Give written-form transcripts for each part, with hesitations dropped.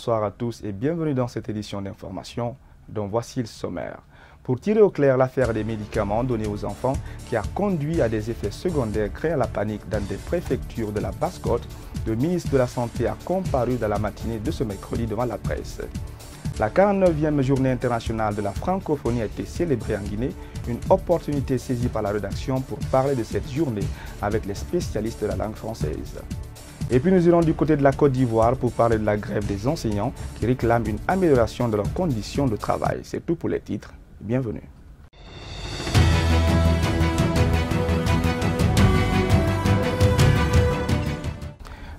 bonsoir à tous et bienvenue dans cette édition d'information dont voici le sommaire. Pour tirer au clair l'affaire des médicaments donnés aux enfants qui a conduit à des effets secondaires créant la panique dans des préfectures de la Basse-Côte, le ministre de la Santé a comparu dans la matinée de ce mercredi devant la presse. La 49e journée internationale de la francophonie a été célébrée en Guinée, une opportunité saisie par la rédaction pour parler de cette journée avec les spécialistes de la langue française. Et puis nous irons du côté de la Côte d'Ivoire pour parler de la grève des enseignants qui réclament une amélioration de leurs conditions de travail. C'est tout pour les titres. Bienvenue.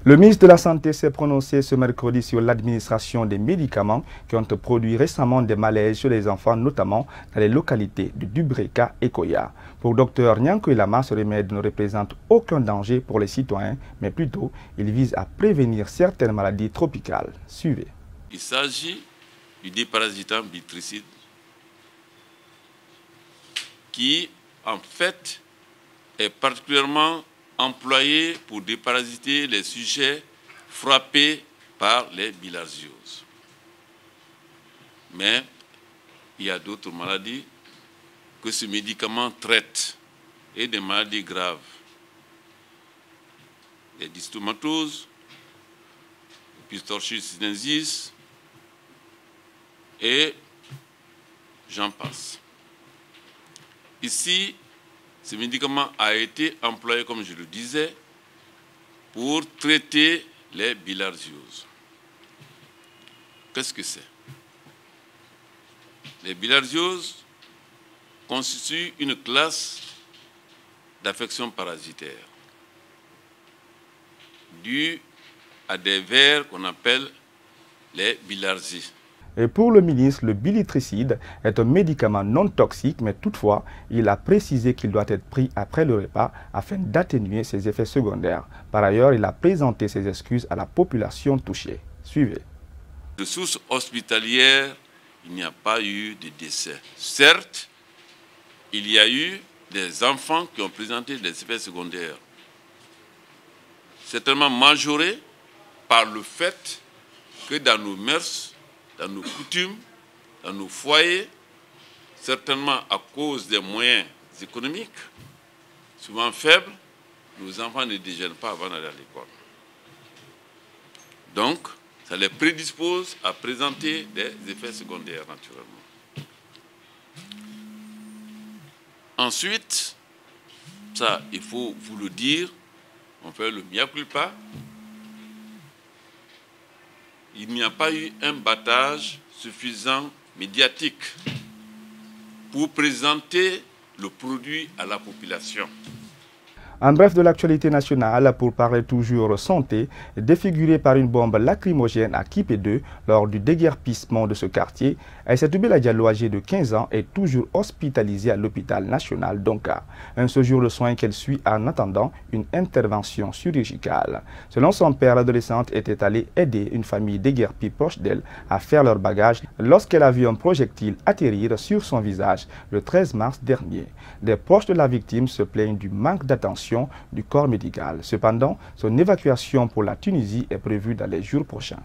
Le ministre de la Santé s'est prononcé ce mercredi sur l'administration des médicaments qui ont produit récemment des malaises chez les enfants, notamment dans les localités de Dubreka et Koya. Pour Dr Nyanko Ilama, ce remède ne représente aucun danger pour les citoyens, mais plutôt il vise à prévenir certaines maladies tropicales. Suivez. Il s'agit du déparasitant bitricide qui, en fait, est particulièrement employé pour déparasiter les sujets frappés par les bilharzioses. Mais il y a d'autres maladies que ce médicament traite et des maladies graves. Les dystomatoses, Pistorchis sinensis et j'en passe. Ici, ce médicament a été employé, comme je le disais, pour traiter les bilharzioses. Qu'est-ce que c'est? Les bilharzioses constituent une classe d'affections parasitaires dues à des vers qu'on appelle les bilharzies. Et pour le ministre, le bilitricide est un médicament non toxique, mais toutefois, il a précisé qu'il doit être pris après le repas afin d'atténuer ses effets secondaires. Par ailleurs, il a présenté ses excuses à la population touchée. Suivez. De source hospitalière, il n'y a pas eu de décès. Certes, il y a eu des enfants qui ont présenté des effets secondaires, certainement majorés par le fait que dans nos mœurs, dans nos coutumes, dans nos foyers, certainement à cause des moyens économiques, souvent faibles, nos enfants ne déjeunent pas avant d'aller à l'école. Donc, ça les prédispose à présenter des effets secondaires, naturellement. Ensuite, ça, il faut vous le dire, on fait le mea culpa. Il n'y a pas eu un battage suffisant médiatique pour présenter le produit à la population. En bref de l'actualité nationale, pour parler toujours santé, défiguré par une bombe lacrymogène à Kipé 2 lors du déguerpissement de ce quartier, Aïssatou Bella Diallo, âgée de 15 ans, est toujours hospitalisée à l'hôpital national d'Onka. Un séjour de soins qu'elle suit en attendant une intervention chirurgicale. Selon son père, l'adolescente était allée aider une famille déguerpie proche d'elle à faire leur bagage lorsqu'elle a vu un projectile atterrir sur son visage le 13 mars dernier. Des proches de la victime se plaignent du manque d'attention du corps médical. Cependant, son évacuation pour la Tunisie est prévue dans les jours prochains.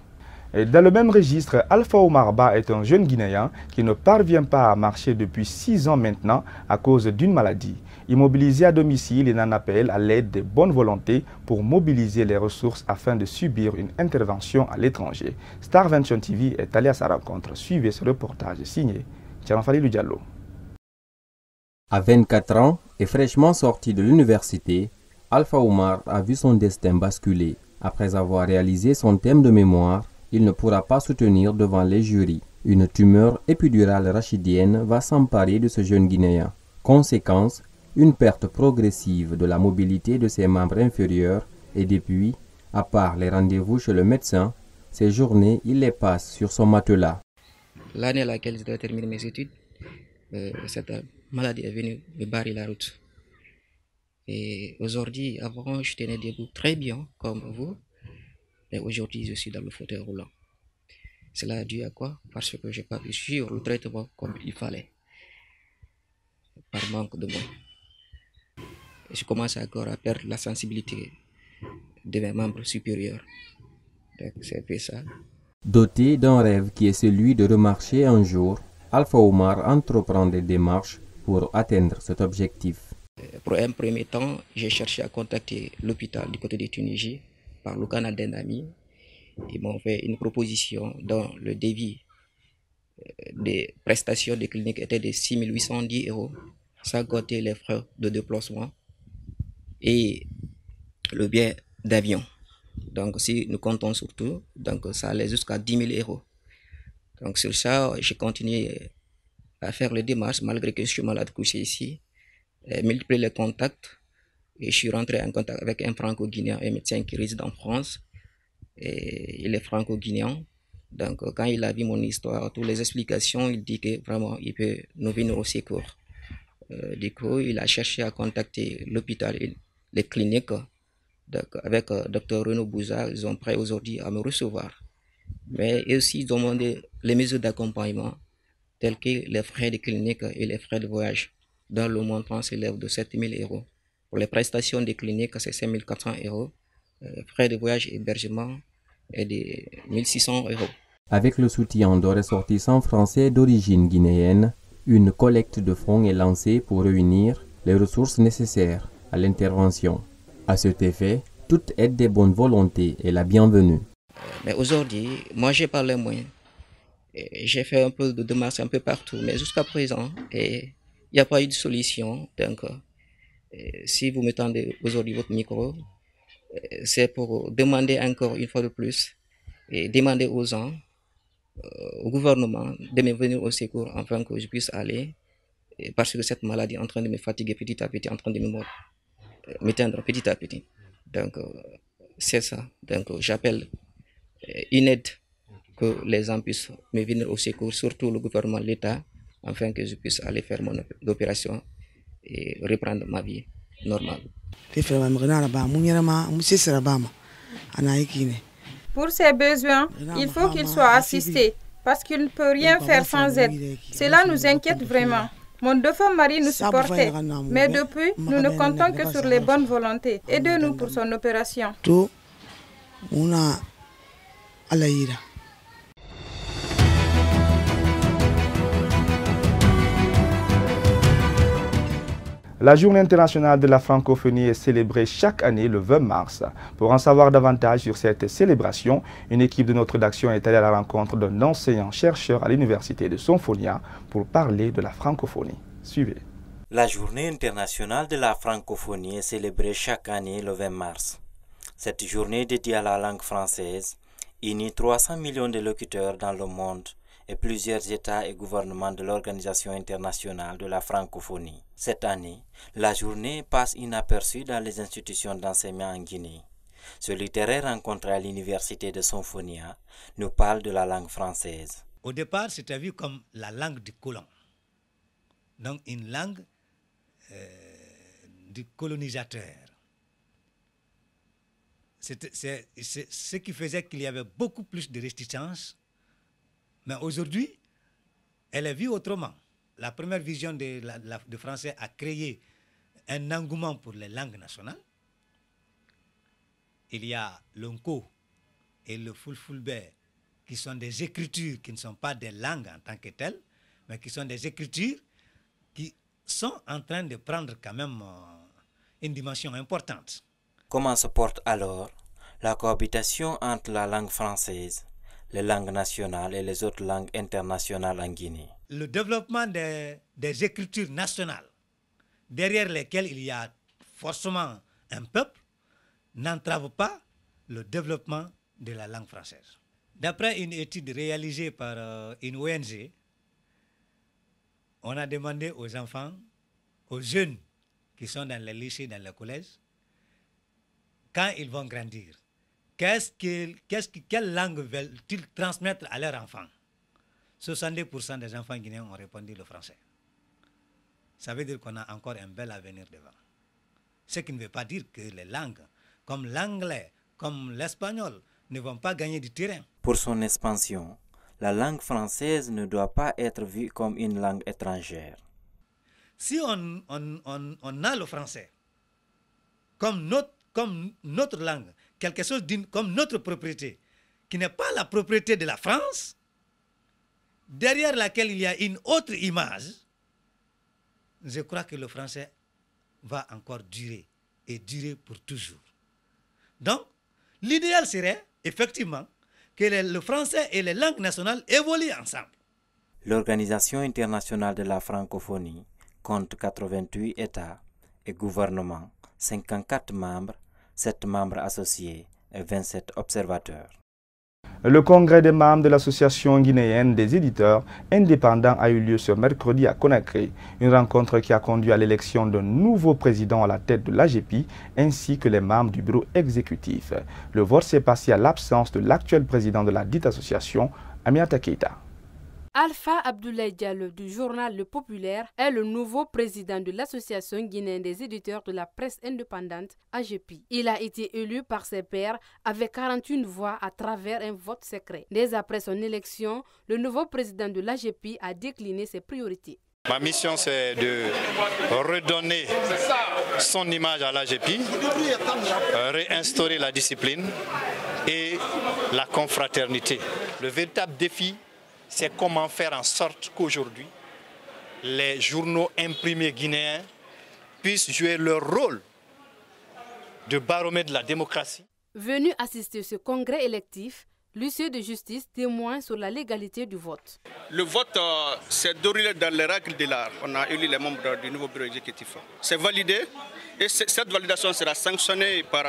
Et dans le même registre, Alpha Omar Ba est un jeune Guinéen qui ne parvient pas à marcher depuis 6 ans maintenant à cause d'une maladie. Immobilisé à domicile, il en appelle à l'aide des bonnes volontés pour mobiliser les ressources afin de subir une intervention à l'étranger. Starvention TV est allé à sa rencontre. Suivez ce reportage signé Tianfali Diallo. À 24 ans et fraîchement sorti de l'université, Alpha Omar a vu son destin basculer. Après avoir réalisé son thème de mémoire, il ne pourra pas soutenir devant les jurys. Une tumeur épidurale rachidienne va s'emparer de ce jeune Guinéen. Conséquence, une perte progressive de la mobilité de ses membres inférieurs et depuis, à part les rendez-vous chez le médecin, ses journées, il les passe sur son matelas. L'année à laquelle je dois terminer mes études, cette maladie est venue me barrer la route. Et aujourd'hui, avant, je tenais debout très bien, comme vous. Mais aujourd'hui, je suis dans le fauteuil roulant. Cela a dû à quoi? Parce que je n'ai pas pu suivre le traitement comme il fallait. Par manque de moyens. Et je commence encore à perdre la sensibilité de mes membres supérieurs. Donc, c'est un peu ça. Doté d'un rêve qui est celui de remarcher un jour, Alpha Oumar entreprend des démarches pour atteindre cet objectif. Pour un premier temps, j'ai cherché à contacter l'hôpital du côté de Tunisie par le Canada d'un ami. Ils m'ont fait une proposition dont le devis des prestations de clinique était de 6 810 €, sans compter les frais de déplacement et le billet d'avion. Donc si nous comptons sur tout, donc ça allait jusqu'à 10 000 €. Donc sur ça, j'ai continué à faire les démarches malgré que je suis malade couché ici, multiplier les contacts et je suis rentré en contact avec un franco-guinéen, un médecin qui réside en France et il est franco-guinéen. Donc quand il a vu mon histoire, toutes les explications, il dit que vraiment il peut nous venir au secours. Du coup, il a cherché à contacter l'hôpital et les cliniques. Donc, avec Dr Renaud Bouza, ils sont prêts aujourd'hui à me recevoir. Mais aussi, ils ont demandé les mesures d'accompagnement, telles que les frais de clinique et les frais de voyage, dont le montant s'élève de 7 000 €. Pour les prestations de clinique, c'est 5 400 €. Frais de voyage et hébergement est de 1 600 €. Avec le soutien de ressortissants français d'origine guinéenne, une collecte de fonds est lancée pour réunir les ressources nécessaires à l'intervention. À cet effet, toute aide de bonne volonté est la bienvenue. Mais aujourd'hui, moi j'ai parlé moins. J'ai fait un peu de démarches un peu partout, mais jusqu'à présent, il n'y a pas eu de solution. Donc, si vous me tendez aujourd'hui votre micro, c'est pour demander encore une fois de plus et demander aux gens, au gouvernement, de me venir au secours afin que je puisse aller, parce que cette maladie est en train de me fatiguer petit à petit, en train de m'éteindre petit à petit. Donc, c'est ça. Donc, j'appelle une aide que les gens puissent me venir au secours, surtout le gouvernement, l'État, afin que je puisse aller faire mon opération et reprendre ma vie normale. Pour ses besoins, il faut qu'il soit assisté, parce qu'il ne peut rien faire sans aide. Cela nous inquiète vraiment. Mon défunt mari nous supportait, mais depuis, nous ne comptons que sur les bonnes volontés. Aidez-nous pour son opération. La Journée internationale de la francophonie est célébrée chaque année le 20 mars. Pour en savoir davantage sur cette célébration, une équipe de notre rédaction est allée à la rencontre d'un enseignant-chercheur à l'université de Sonfonia pour parler de la francophonie. Suivez. La Journée internationale de la francophonie est célébrée chaque année le 20 mars. Cette journée dédiée à la langue française unit 300 millions de locuteurs dans le monde et plusieurs États et gouvernements de l'Organisation internationale de la francophonie. Cette année, la journée passe inaperçue dans les institutions d'enseignement en Guinée. Ce littéraire rencontré à l'université de Sonfonia nous parle de la langue française. Au départ, c'était vu comme la langue du colon. Donc une langue du colonisateur. C'est ce qui faisait qu'il y avait beaucoup plus de réticence. Mais aujourd'hui, elle est vue autrement. La première vision de français a créé un engouement pour les langues nationales. Il y a l'onko et le fulfulde qui sont des écritures qui ne sont pas des langues en tant que telles, mais qui sont des écritures qui sont en train de prendre quand même une dimension importante. Comment se porte alors la cohabitation entre la langue française, les langues nationales et les autres langues internationales en Guinée? Le développement des écritures nationales, derrière lesquelles il y a forcément un peuple, n'entrave pas le développement de la langue française. D'après une étude réalisée par une ONG, on a demandé aux enfants, aux jeunes qui sont dans les lycées, dans les collèges, quand ils vont grandir, quelle langue veulent-ils transmettre à leurs enfants? 62% des enfants guinéens ont répondu le français. Ça veut dire qu'on a encore un bel avenir devant. Ce qui ne veut pas dire que les langues, comme l'anglais, comme l'espagnol, ne vont pas gagner du terrain. Pour son expansion, la langue française ne doit pas être vue comme une langue étrangère. Si on a le français comme notre langue, quelque chose comme notre propriété, qui n'est pas la propriété de la France, derrière laquelle il y a une autre image, je crois que le français va encore durer et durer pour toujours. Donc, l'idéal serait effectivement que le français et les langues nationales évoluent ensemble. L'Organisation internationale de la francophonie compte 88 États et gouvernements, 54 membres, 7 membres associés et 27 observateurs. Le congrès des membres de l'Association guinéenne des éditeurs indépendants a eu lieu ce mercredi à Conakry, une rencontre qui a conduit à l'élection d'un nouveau président à la tête de l'AGEPI ainsi que les membres du bureau exécutif. Le vote s'est passé à l'absence de l'actuel président de la dite association, Aminata Keïta. Alpha Abdoulaye Diallo du journal Le Populaire est le nouveau président de l'Association guinéenne des éditeurs de la presse indépendante, AGEPI. Il a été élu par ses pairs avec 41 voix à travers un vote secret. Dès après son élection, le nouveau président de l'AGEPI a décliné ses priorités. Ma mission, c'est de redonner son image à l'AGEPI, réinstaurer la discipline et la confraternité. Le véritable défi, c'est comment faire en sorte qu'aujourd'hui, les journaux imprimés guinéens puissent jouer leur rôle de baromètre de la démocratie. Venu assister ce congrès électif, l'huissier de justice témoigne sur la légalité du vote. Le vote s'est déroulé dans les règles de l'art. On a élu les membres du nouveau bureau exécutif. C'est validé et cette validation sera sanctionnée par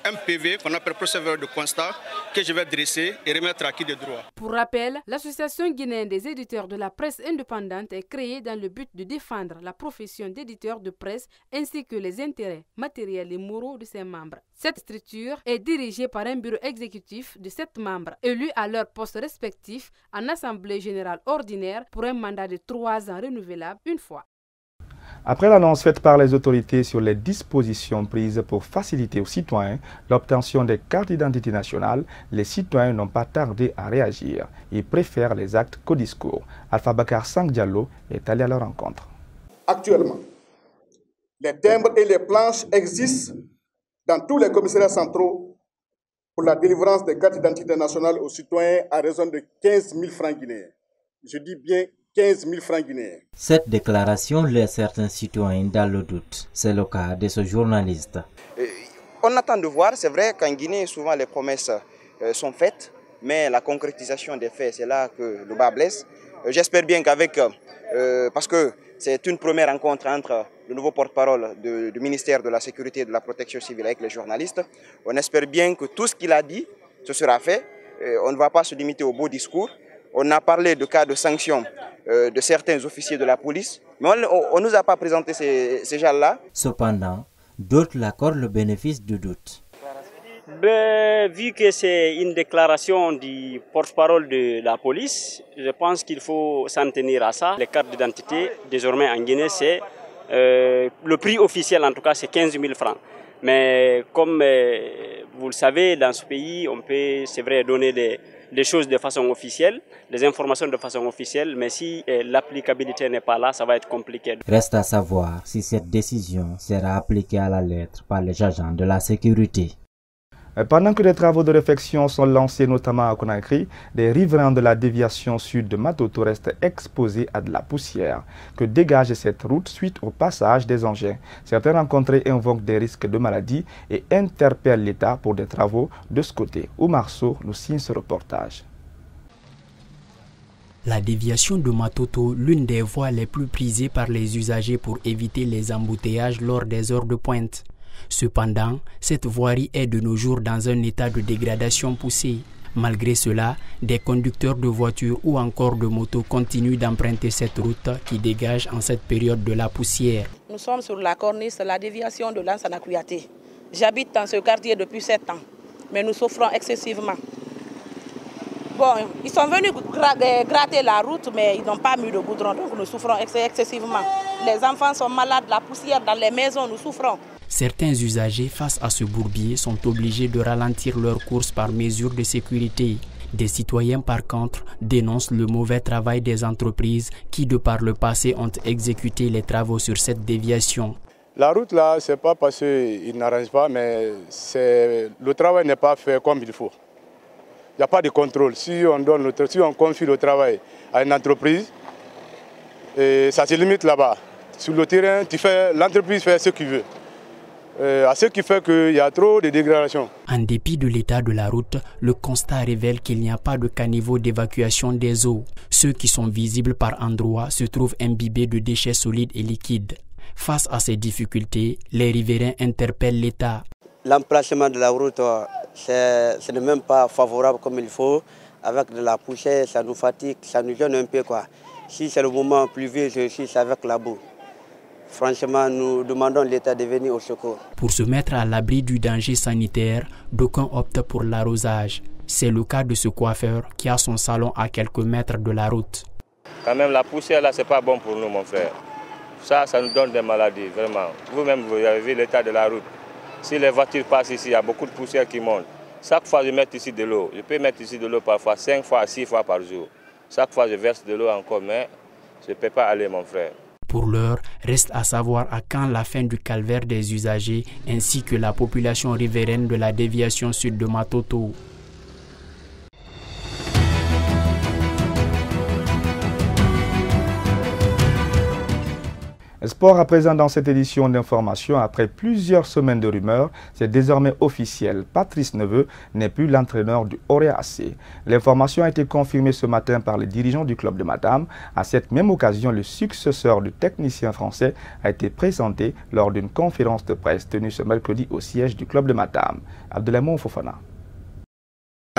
un PV qu'on appelle procès-verbal de constat que je vais dresser et remettre à qui de droit. Pour rappel, l'Association guinéenne des éditeurs de la presse indépendante est créée dans le but de défendre la profession d'éditeur de presse ainsi que les intérêts matériels et moraux de ses membres. Cette structure est dirigée par un bureau exécutif de 7 membres, élus à leurs postes respectifs en assemblée générale ordinaire pour un mandat de 3 ans renouvelable une fois. Après l'annonce faite par les autorités sur les dispositions prises pour faciliter aux citoyens l'obtention des cartes d'identité nationale, les citoyens n'ont pas tardé à réagir. Ils préfèrent les actes qu'au discours. Alpha Bakar Sang Diallo est allé à leur rencontre. Actuellement, les timbres et les planches existent dans tous les commissariats centraux pour la délivrance des cartes d'identité nationale aux citoyens à raison de 15 000 francs guinéens. Je dis bien 15 000 francs guinéens. Cette déclaration laisse certains citoyens dans le doute. C'est le cas de ce journaliste. On attend de voir, c'est vrai qu'en Guinée, souvent les promesses sont faites, mais la concrétisation des faits, c'est là que le bas blesse. J'espère bien qu'avec, parce que c'est une première rencontre entre le nouveau porte-parole du ministère de la Sécurité et de la Protection civile avec les journalistes, on espère bien que tout ce qu'il a dit, ce sera fait. On ne va pas se limiter au beau discours. On a parlé de cas de sanctions de certains officiers de la police, mais on ne nous a pas présenté ces gens-là. Cependant, d'autres l'accordent le bénéfice du doute. Vu que c'est une déclaration du porte-parole de la police, je pense qu'il faut s'en tenir à ça. Les cartes d'identité, désormais en Guinée, c'est le prix officiel, en tout cas, c'est 15 000 francs. Mais comme vous le savez, dans ce pays, on peut, c'est vrai, donner des choses de façon officielle, des informations de façon officielle, mais si l'applicabilité n'est pas là, ça va être compliqué. Reste à savoir si cette décision sera appliquée à la lettre par les agents de la sécurité. Pendant que des travaux de réfection sont lancés notamment à Conakry, des riverains de la déviation sud de Matoto restent exposés à de la poussière que dégage cette route suite au passage des engins. Certains rencontrés invoquent des risques de maladie et interpellent l'État pour des travaux de ce côté. Oumar Sow nous signe ce reportage. La déviation de Matoto, l'une des voies les plus prisées par les usagers pour éviter les embouteillages lors des heures de pointe. Cependant, cette voirie est de nos jours dans un état de dégradation poussée. Malgré cela, des conducteurs de voitures ou encore de motos continuent d'emprunter cette route qui dégage en cette période de la poussière. Nous sommes sur la corniche, la déviation de Lansana Kouyaté. J'habite dans ce quartier depuis 7 ans, mais nous souffrons excessivement. Bon, ils sont venus gratter la route, mais ils n'ont pas mis de goudron, donc nous souffrons excessivement. Les enfants sont malades, la poussière dans les maisons, nous souffrons. Certains usagers, face à ce bourbier, sont obligés de ralentir leur course par mesure de sécurité. Des citoyens, par contre, dénoncent le mauvais travail des entreprises qui, de par le passé, ont exécuté les travaux sur cette déviation. La route, là, ce n'est pas parce qu'ils n'arrangent pas, mais le travail n'est pas fait comme il faut. n'y a pas de contrôle. Si on confie le travail à une entreprise, et ça se limite là-bas. Sur le terrain, l'entreprise fait ce qu'il veut. À ce qui fait qu'il y a trop de dégradation. En dépit de l'état de la route, le constat révèle qu'il n'y a pas de caniveau d'évacuation des eaux. Ceux qui sont visibles par endroits se trouvent imbibés de déchets solides et liquides. Face à ces difficultés, les riverains interpellent l'État. L'emplacement de la route, ce n'est même pas favorable comme il faut. Avec de la poussière, ça nous fatigue, ça nous gêne un peu, quoi. Si c'est le moment pluvieux, c'est avec la boue. Franchement, nous demandons l'État de venir au secours. Pour se mettre à l'abri du danger sanitaire, d'aucuns optent pour l'arrosage. C'est le cas de ce coiffeur qui a son salon à quelques mètres de la route. Quand même, la poussière là, c'est pas bon pour nous, mon frère. Ça nous donne des maladies, vraiment. Vous-même, vous avez vu l'état de la route. Si les voitures passent ici, il y a beaucoup de poussière qui monte. Chaque fois, je mets ici de l'eau. Je peux mettre ici de l'eau parfois 5 fois, 6 fois par jour. Chaque fois, je verse de l'eau encore, mais je ne peux pas aller, mon frère. Pour l'heure, reste à savoir à quand la fin du calvaire des usagers ainsi que la population riveraine de la déviation sud de Matoto. Sport à présent dans cette édition d'information. Après plusieurs semaines de rumeurs, c'est désormais officiel. Patrice Neveu n'est plus l'entraîneur du Orea AC. L'information a été confirmée ce matin par les dirigeants du club de Matam. À cette même occasion, le successeur du technicien français a été présenté lors d'une conférence de presse tenue ce mercredi au siège du club de Matam. Abdelhamou Fofana.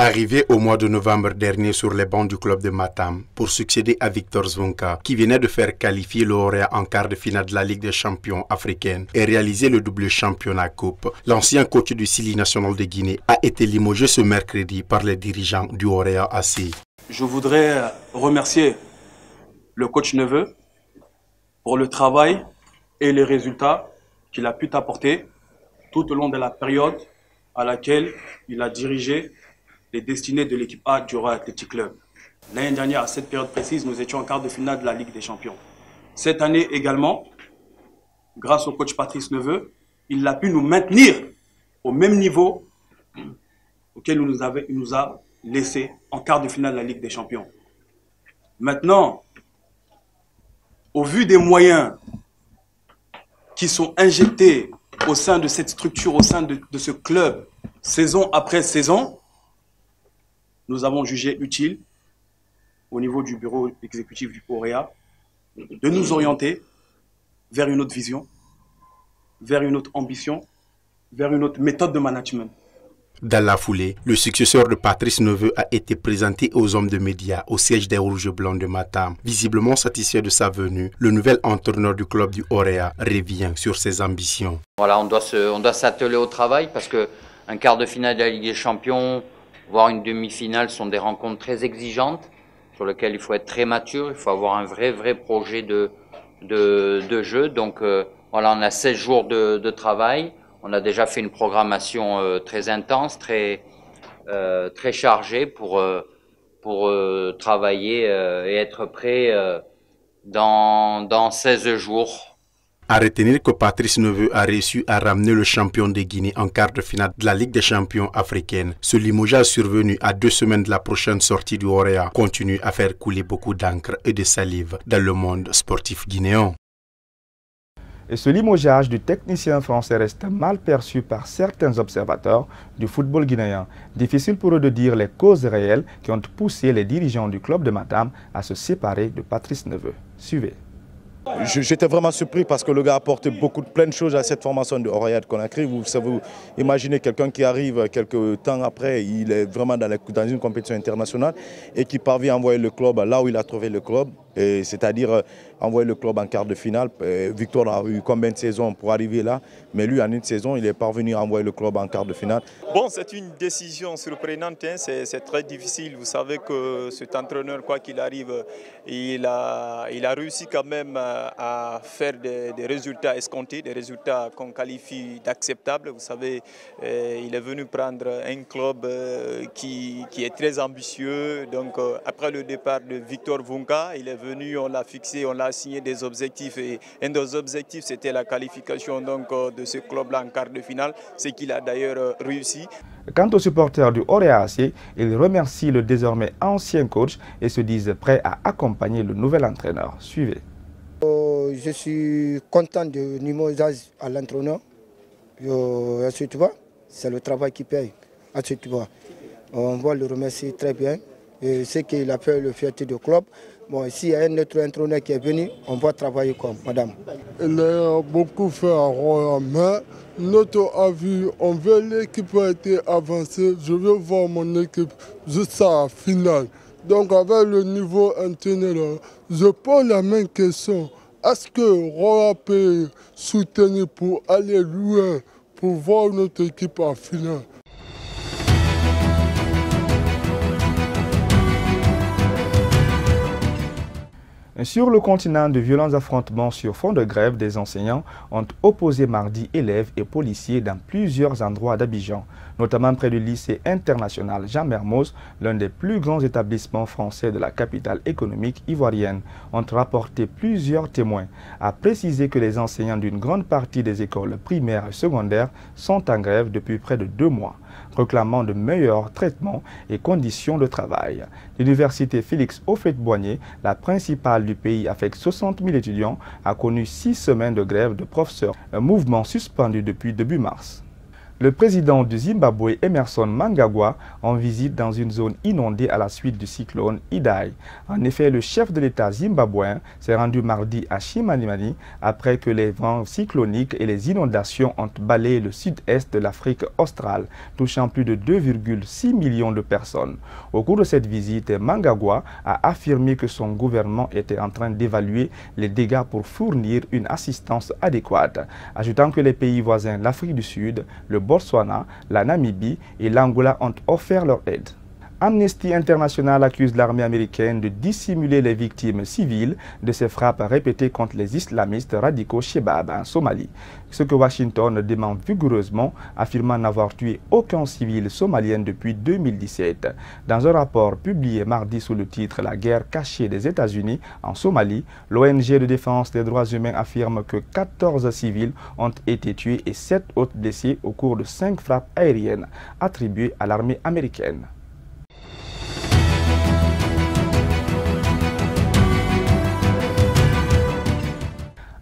Arrivé au mois de novembre dernier sur les bancs du club de Matam pour succéder à Victor Zvonka, qui venait de faire qualifier l'Orea en quart de finale de la Ligue des champions africaine et réaliser le double championnat coupe, l'ancien coach du Sili national de Guinée a été limogé ce mercredi par les dirigeants du Orea AC. Je voudrais remercier le coach Neveu pour le travail et les résultats qu'il a pu apporter tout au long de la période à laquelle il a dirigé les destinées de l'équipe A du Orea Athletic Club. L'année dernière, à cette période précise, nous étions en quart de finale de la Ligue des Champions. Cette année également, grâce au coach Patrice Neveu, il a pu nous maintenir au même niveau auquel il nous a laissé en quart de finale de la Ligue des Champions. Maintenant, au vu des moyens qui sont injectés au sein de cette structure, au sein de ce club, saison après saison, nous avons jugé utile, au niveau du bureau exécutif du Orea, de nous orienter vers une autre vision, vers une autre ambition, vers une autre méthode de management. Dans la foulée, le successeur de Patrice Neveu a été présenté aux hommes de médias au siège des Rouges Blancs de Matam. Visiblement satisfait de sa venue, le nouvel entraîneur du club du Orea revient sur ses ambitions. Voilà, on doit s'atteler au travail parce qu'un quart de finale de la Ligue des Champions, voire une demi-finale, sont des rencontres très exigeantes sur lesquelles il faut être très mature, il faut avoir un vrai projet de jeu. Donc voilà, on a 16 jours de travail, on a déjà fait une programmation très intense, très chargée pour travailler et être prêt dans 16 jours. À retenir que Patrice Neveu a réussi à ramener le champion de Guinée en quart de finale de la Ligue des champions africaine. Ce limogeage survenu à 2 semaines de la prochaine sortie du Orea continue à faire couler beaucoup d'encre et de salive dans le monde sportif guinéen. Et ce limogeage du technicien français reste mal perçu par certains observateurs du football guinéen. Difficile pour eux de dire les causes réelles qui ont poussé les dirigeants du club de Matam à se séparer de Patrice Neveu. Suivez. J'étais vraiment surpris parce que le gars apporte plein de choses à cette formation de Orea qu'on a créée. Vous imaginez quelqu'un qui arrive quelques temps après, il est vraiment dans une compétition internationale et qui parvient à envoyer le club là où il a trouvé le club, c'est-à-dire envoyer le club en quart de finale. Victor a eu combien de saisons pour arriver là, mais lui en une saison, il est parvenu à envoyer le club en quart de finale. Bon, c'est une décision surprenante, hein. C'est très difficile. Vous savez que cet entraîneur, quoi qu'il arrive, il a réussi quand même à faire des résultats escomptés, des résultats qu'on qualifie d'acceptables. Vous savez, il est venu prendre un club qui est très ambitieux. Donc, après le départ de Victor Vunga, il est venu, on l'a fixé, on l'a assigné des objectifs. Et un des objectifs, c'était la qualification donc, de ce club-là en quart de finale, ce qu'il a d'ailleurs réussi. Quant aux supporters du Orea AC, ils remercient le désormais ancien coach et se disent prêts à accompagner le nouvel entraîneur. Suivez. Je suis content de Nimo Zaz à l'entraîneur. C'est le travail qui paye. On va le remercier très bien. Et ce qu'il a fait, le fierté du club. Bon, s'il y a un autre entraîneur qui est venu, on va travailler comme madame. Il a beaucoup fait à Royal, mais notre avis, on veut l'équipe a été avancée. Je veux voir mon équipe jusqu'à la finale. Donc avec le niveau entraîneur, je pose la même question. Est-ce que Royal peut soutenir pour aller loin, pour voir notre équipe en finale? Sur le continent, de violents affrontements sur fond de grève des enseignants ont opposé mardi élèves et policiers dans plusieurs endroits d'Abidjan, notamment près du lycée international Jean Mermoz, l'un des plus grands établissements français de la capitale économique ivoirienne, ont rapporté plusieurs témoins, à préciser que les enseignants d'une grande partie des écoles primaires et secondaires sont en grève depuis près de 2 mois, réclamant de meilleurs traitements et conditions de travail. L'université Félix Houphouët-Boigny, la principale du pays avec 60 000 étudiants, a connu 6 semaines de grève de professeurs, un mouvement suspendu depuis début mars. Le président du Zimbabwe, Emerson Mnangagwa, en visite dans une zone inondée à la suite du cyclone Idai. En effet, le chef de l'État zimbabwéen s'est rendu mardi à Chimanimani après que les vents cycloniques et les inondations ont balayé le sud-est de l'Afrique australe, touchant plus de 2,6 millions de personnes. Au cours de cette visite, Mnangagwa a affirmé que son gouvernement était en train d'évaluer les dégâts pour fournir une assistance adéquate, ajoutant que les pays voisins, l'Afrique du Sud, le Botswana, la Namibie et l'Angola ont offert leur aide. Amnesty International accuse l'armée américaine de dissimuler les victimes civiles de ces frappes répétées contre les islamistes radicaux Shebab en Somalie, ce que Washington dément vigoureusement, affirmant n'avoir tué aucun civil somalien depuis 2017. Dans un rapport publié mardi sous le titre « La guerre cachée des États-Unis en Somalie », l'ONG de défense des droits humains affirme que 14 civils ont été tués et 7 autres blessés au cours de 5 frappes aériennes attribuées à l'armée américaine.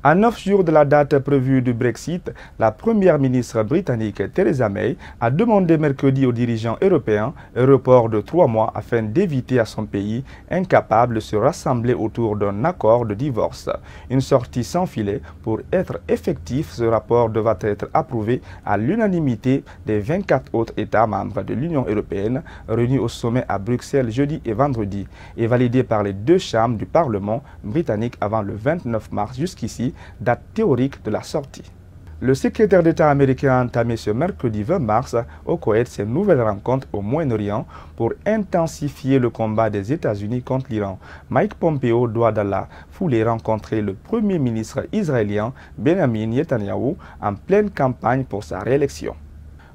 À 9 jours de la date prévue du Brexit, la première ministre britannique Theresa May a demandé mercredi aux dirigeants européens un report de 3 mois afin d'éviter à son pays, incapable de se rassembler autour d'un accord de divorce. Une sortie sans filet. Pour être effectif, ce rapport devra être approuvé à l'unanimité des 24 autres États membres de l'Union européenne réunis au sommet à Bruxelles jeudi et vendredi et validé par les 2 chambres du Parlement britannique avant le 29 mars jusqu'ici, date théorique de la sortie. Le secrétaire d'État américain a entamé ce mercredi 20 mars au Koweït ses nouvelles rencontres au Moyen-Orient pour intensifier le combat des États-Unis contre l'Iran. Mike Pompeo doit dans la foulée rencontrer le Premier ministre israélien Benjamin Netanyahu en pleine campagne pour sa réélection.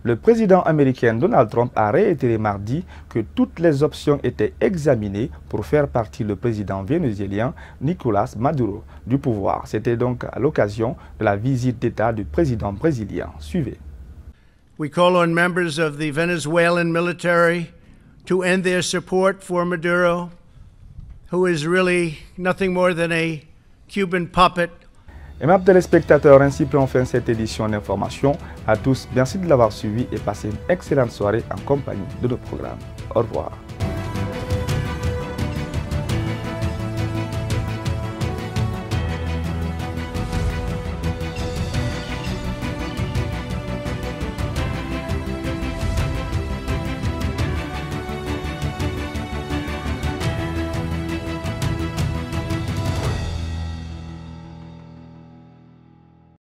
Le président américain Donald Trump a réitéré mardi que toutes les options étaient examinées pour faire partir le président vénézuélien Nicolás Maduro du pouvoir. C'était donc à l'occasion de la visite d'État du président brésilien. Suivez. We call on members of the Venezuelan military to end their support for Maduro, who is really nothing more than a Cuban puppet. Aimables téléspectateurs, ainsi prend fin cette édition d'information. À tous, merci de l'avoir suivi et passez une excellente soirée en compagnie de nos programmes. Au revoir.